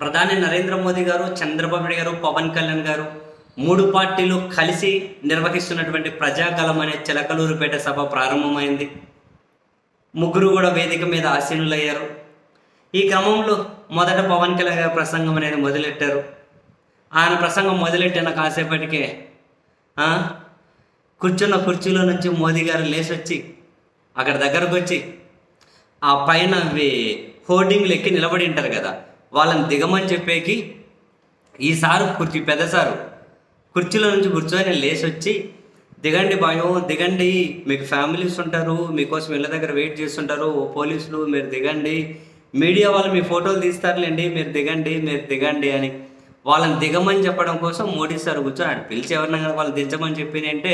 ప్రధాని నరేంద్ర మోదీ గారు, చంద్రబాబు నాయుడు గారు, పవన్ కళ్యాణ్ గారు 3 పార్టీలు కలిసి నిర్వహిస్తున్నటువంటి ప్రజాగళం అనే చిలకలూరిపేట సభ ప్రారంభమైంది. ముగ్గురు కూడా వేదిక మీద ఆసీనులయ్యారు. ఈ క్రమంలో మొదట పవన్ కళ్యాణ్ గారి ప్రసంగం అనేది మొదలెట్టారు. ఆయన ప్రసంగం మొదలెట్టిన కాసేపటికే కూర్చున్న కుర్చీలో నుంచి మోదీ గారు లేచొచ్చి అక్కడ దగ్గరకు వచ్చి ఆ పైన హోర్డింగ్లు ఎక్కి నిలబడి ఉంటారు కదా, వాళ్ళని దిగమని చెప్పేకి ఈసారి పెద్ద సారు కుర్చీలో నుంచి కూర్చొని లేచి వచ్చి, దిగండి బాయో, దిగండి, మీకు ఫ్యామిలీస్ ఉంటారు, మీకోసం ఇళ్ళ దగ్గర వెయిట్ చేస్తుంటారు, పోలీసులు, మీరు దిగండి, మీడియా వాళ్ళు మీ ఫోటోలు తీస్తారులేండి, మీరు దిగండి అని వాళ్ళని దిగమని చెప్పడం కోసం మోడీ సార్ కూర్చొని ఆడు పిలిచి ఎవరినా కానీ వాళ్ళు దించమని చెప్పిందంటే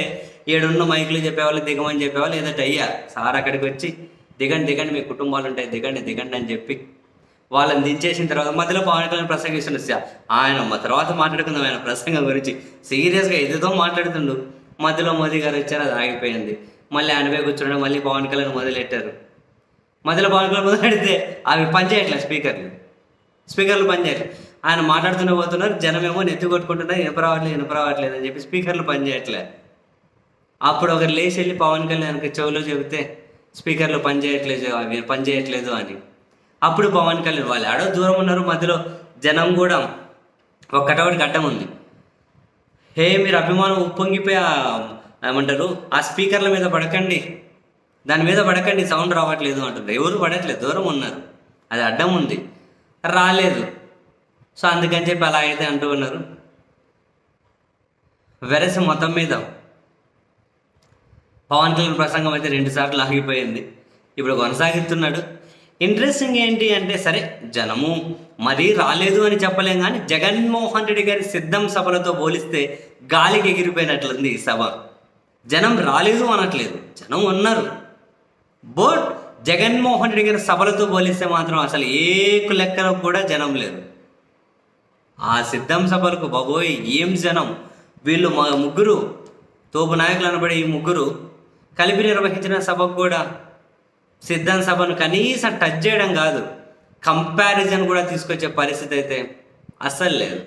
ఏడున్న మైకులు చెప్పేవాళ్ళు దిగమని చెప్పేవాళ్ళు ఏదైతే అయ్యా సార్ అక్కడికి వచ్చి దిగండి మీ కుటుంబాలు ఉంటాయి, దిగండి అని చెప్పి వాళ్ళని దించేసిన తర్వాత మధ్యలో పవన్ కళ్యాణ్ ప్రసంగిస్తుండే ఆయన తర్వాత మాట్లాడుకుందాం ఆయన ప్రసంగం గురించి. సీరియస్గా ఎదుతో మాట్లాడుతుండు, మధ్యలో మోదీ గారు వచ్చారు, అది ఆగిపోయింది. మళ్ళీ ఆయన పోయి కూర్చుండడం, మళ్ళీ పవన్ కళ్యాణ్ మొదలెట్టారు. మధ్యలో పవన్ కళ్యాణ్ మొదలెడితే అవి పనిచేయట్లేదు, స్పీకర్లు పనిచేయట్లేదు. ఆయన మాట్లాడుతూనే పోతున్నారు, జనమేమో నెత్తి కొట్టుకుంటున్నారు, ఇనపరావట్లేదు అని చెప్పి స్పీకర్లు పనిచేయట్లేదు. అప్పుడు ఒకరు లేచి వెళ్ళి పవన్ కళ్యాణ్కి చెవులో చెబితే స్పీకర్లు పనిచేయట్లేదు అని. అప్పుడు పవన్ కళ్యాణ్ వాళ్ళు ఆడో దూరం ఉన్నారు, మధ్యలో జనం కూడా ఒక కటౌట్ గడ్డం ఉంది. మీరు అభిమానం ఉప్పొంగిపోయి ఏమంటారు ఆ స్పీకర్ల మీద పడకండి, దాని మీద పడకండి, సౌండ్ రావట్లేదు అంటున్నారు. ఎవరు పడట్లేదు, దూరం ఉన్నారు, అది అడ్డం ఉంది, రాలేదు. సో అందుకని చెప్పి అలా అయితే అంటూ ఉన్నారు. వెరసి మొత్తం మీద పవన్ కళ్యాణ్ ప్రసంగం అయితే 2 సార్లు ఆగిపోయింది, ఇప్పుడు కొనసాగిస్తున్నాడు. ఇంట్రెస్టింగ్ ఏంటి అంటే, సరే జనము మరీ రాలేదు అని చెప్పలేం, కానీ జగన్మోహన్ రెడ్డి గారి సిద్ధం సభలతో పోలిస్తే గాలికి ఎగిరిపోయినట్లుంది ఈ సభ. జనం రాలేదు అనట్లేదు, జనం ఉన్నారు. బట్ జగన్మోహన్ రెడ్డి గారి సభలతో పోలిస్తే మాత్రం అసలు ఏ లెక్కలో కూడా జనం లేదు. ఆ సిద్ధం సభలకు బాబోయ్ ఏం జనం! వీళ్ళు ముగ్గురు తోపు నాయకులు అనబడే ఈ ముగ్గురు కలిపి నిర్వహించిన సభకు కూడా సిద్ధం సభను కనీసం టచ్ చేయడం కాదు, కంపారిజన్ కూడా తీసుకొచ్చే పరిస్థితి అయితే అస్సలు లేదు.